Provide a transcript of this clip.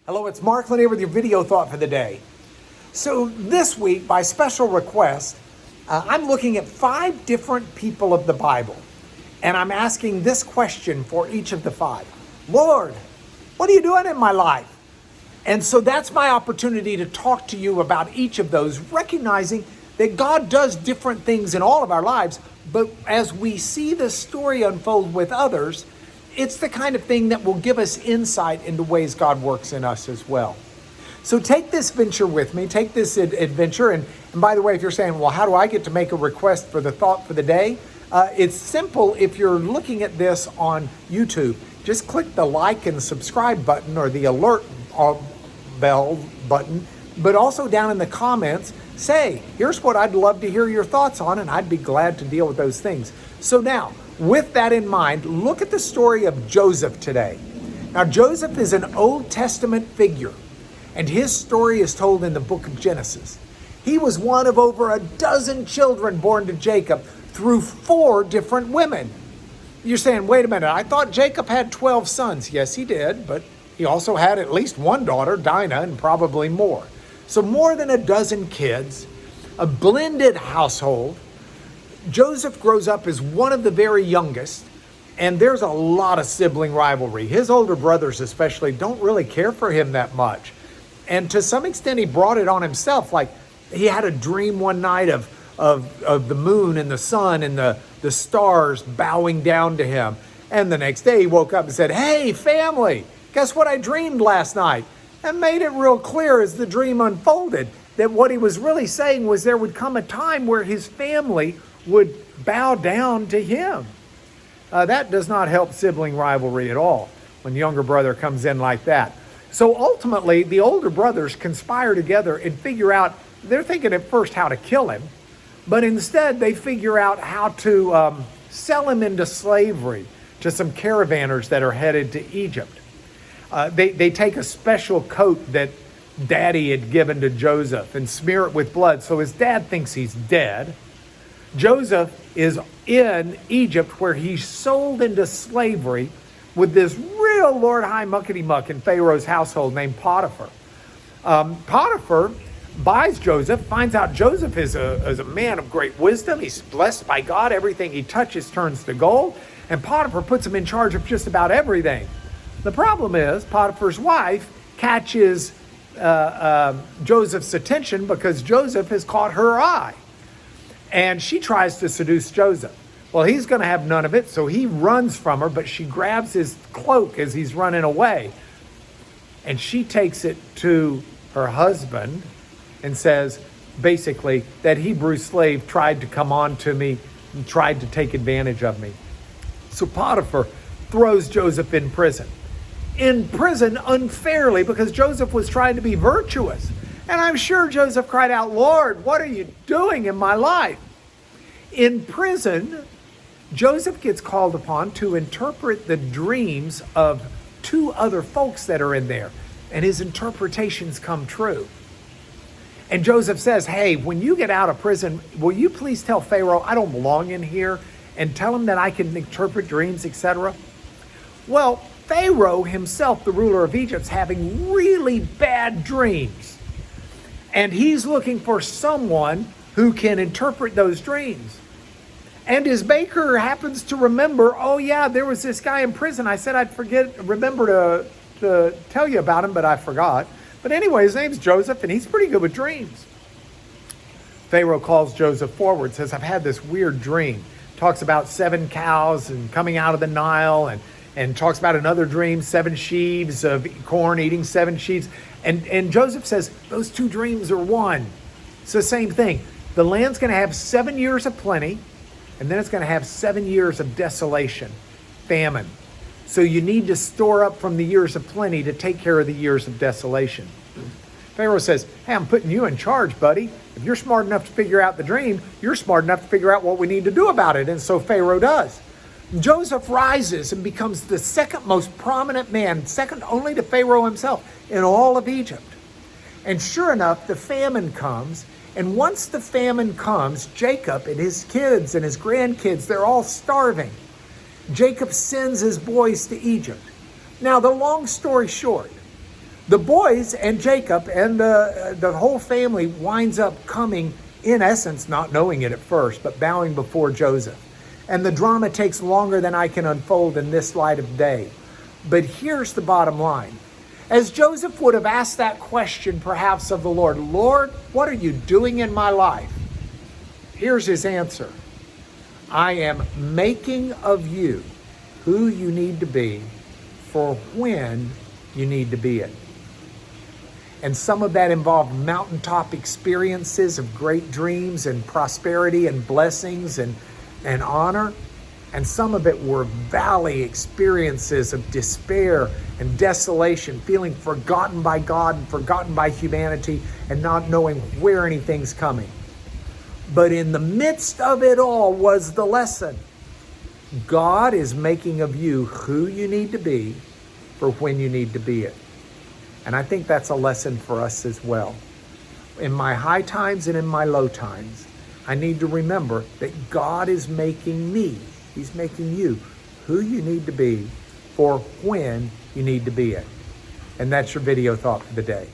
Hello, it's Mark Lanier with your video thought for the day. So this week, by special request, I'm looking at 5 different people of the Bible. And I'm asking this question for each of the 5. Lord, what are you doing in my life? And so that's my opportunity to talk to you about each of those, recognizing that God does different things in all of our lives. But as we see the story unfold with others, it's the kind of thing that will give us insight into ways God works in us as well. So take this venture with me, take this adventure. And by the way, if you're saying, well, how do I get to make a request for the thought for the day? It's simple. If you're looking at this on YouTube, just click the like and subscribe button or the alert bell button. But also down in the comments, say, here's what I'd love to hear your thoughts on, and I'd be glad to deal with those things. So now, with that in mind, look at the story of Joseph today. Now, Joseph is an Old Testament figure, and his story is told in the book of Genesis. He was one of over a dozen children born to Jacob through 4 different women. You're saying, wait a minute, I thought Jacob had 12 sons. Yes, he did, but he also had at least one daughter, Dinah, and probably more. So more than a dozen kids, a blended household. Joseph grows up as one of the very youngest, and there's a lot of sibling rivalry. His older brothers especially don't really care for him that much. And to some extent, he brought it on himself. Like he had a dream one night of the moon and the sun and the stars bowing down to him. And the next day he woke up and said, hey, family, guess what I dreamed last night? And made it real clear as the dream unfolded that what he was really saying was there would come a time where his family would bow down to him. That does not help sibling rivalry at all when the younger brother comes in like that. So ultimately, the older brothers conspire together and figure out, they're thinking at first how to kill him, but instead they figure out how to sell him into slavery to some caravanners that are headed to Egypt. They take a special coat that Daddy had given to Joseph and smear it with blood, so his dad thinks he's dead. Joseph is in Egypt where he's sold into slavery with this real Lord High muckety-muck in Pharaoh's household named Potiphar. Potiphar buys Joseph, finds out Joseph is a man of great wisdom. He's blessed by God. Everything he touches turns to gold. And Potiphar puts him in charge of just about everything. The problem is Potiphar's wife catches Joseph's attention because Joseph has caught her eye. And she tries to seduce Joseph. Well, he's going to have none of it, so he runs from her, but she grabs his cloak as he's running away. And she takes it to her husband and says, basically, that Hebrew slave tried to come on to me and tried to take advantage of me. So Potiphar throws Joseph in prison. In prison unfairly because Joseph was trying to be virtuous. And I'm sure Joseph cried out, Lord, what are you doing in my life? In prison, Joseph gets called upon to interpret the dreams of 2 other folks that are in there. And his interpretations come true. And Joseph says, hey, when you get out of prison, will you please tell Pharaoh I don't belong in here and tell him that I can interpret dreams, etc.? Well, Pharaoh himself, the ruler of Egypt, is having really bad dreams. And he's looking for someone who can interpret those dreams. And his baker happens to remember, oh yeah, there was this guy in prison. I said I'd remember to tell you about him, but I forgot. But anyway, his name's Joseph, and he's pretty good with dreams. Pharaoh calls Joseph forward, says, I've had this weird dream. Talks about 7 cows and coming out of the Nile, and talks about another dream, 7 sheaves of corn eating 7 sheaves. And Joseph says, those 2 dreams are one. It's the same thing. The land's going to have 7 years of plenty, and then it's going to have 7 years of desolation, famine. So you need to store up from the years of plenty to take care of the years of desolation. Pharaoh says, hey, I'm putting you in charge, buddy. If you're smart enough to figure out the dream, you're smart enough to figure out what we need to do about it. And so Pharaoh does. Joseph rises and becomes the second most prominent man, second only to Pharaoh himself, in all of Egypt. And sure enough, the famine comes. And once the famine comes, Jacob and his kids and his grandkids, they're all starving. Jacob sends his boys to Egypt. Now, the long story short, The boys and Jacob and the whole family winds up coming, in essence, not knowing it at first, but bowing before Joseph. And the drama takes longer than I can unfold in this light of day. But here's the bottom line. As Joseph would have asked that question perhaps of the Lord, Lord, what are you doing in my life? Here's his answer. I am making of you who you need to be for when you need to be it. And some of that involved mountaintop experiences of great dreams and prosperity and blessings and honor. And some of it were valley experiences of despair and desolation, feeling forgotten by God and forgotten by humanity and not knowing where anything's coming. But in the midst of it all was the lesson. God is making of you who you need to be for when you need to be it. And I think that's a lesson for us as well. In my high times and in my low times, I need to remember that God is making me, He's making you who you need to be for when you need to be it. And that's your video thought for the day.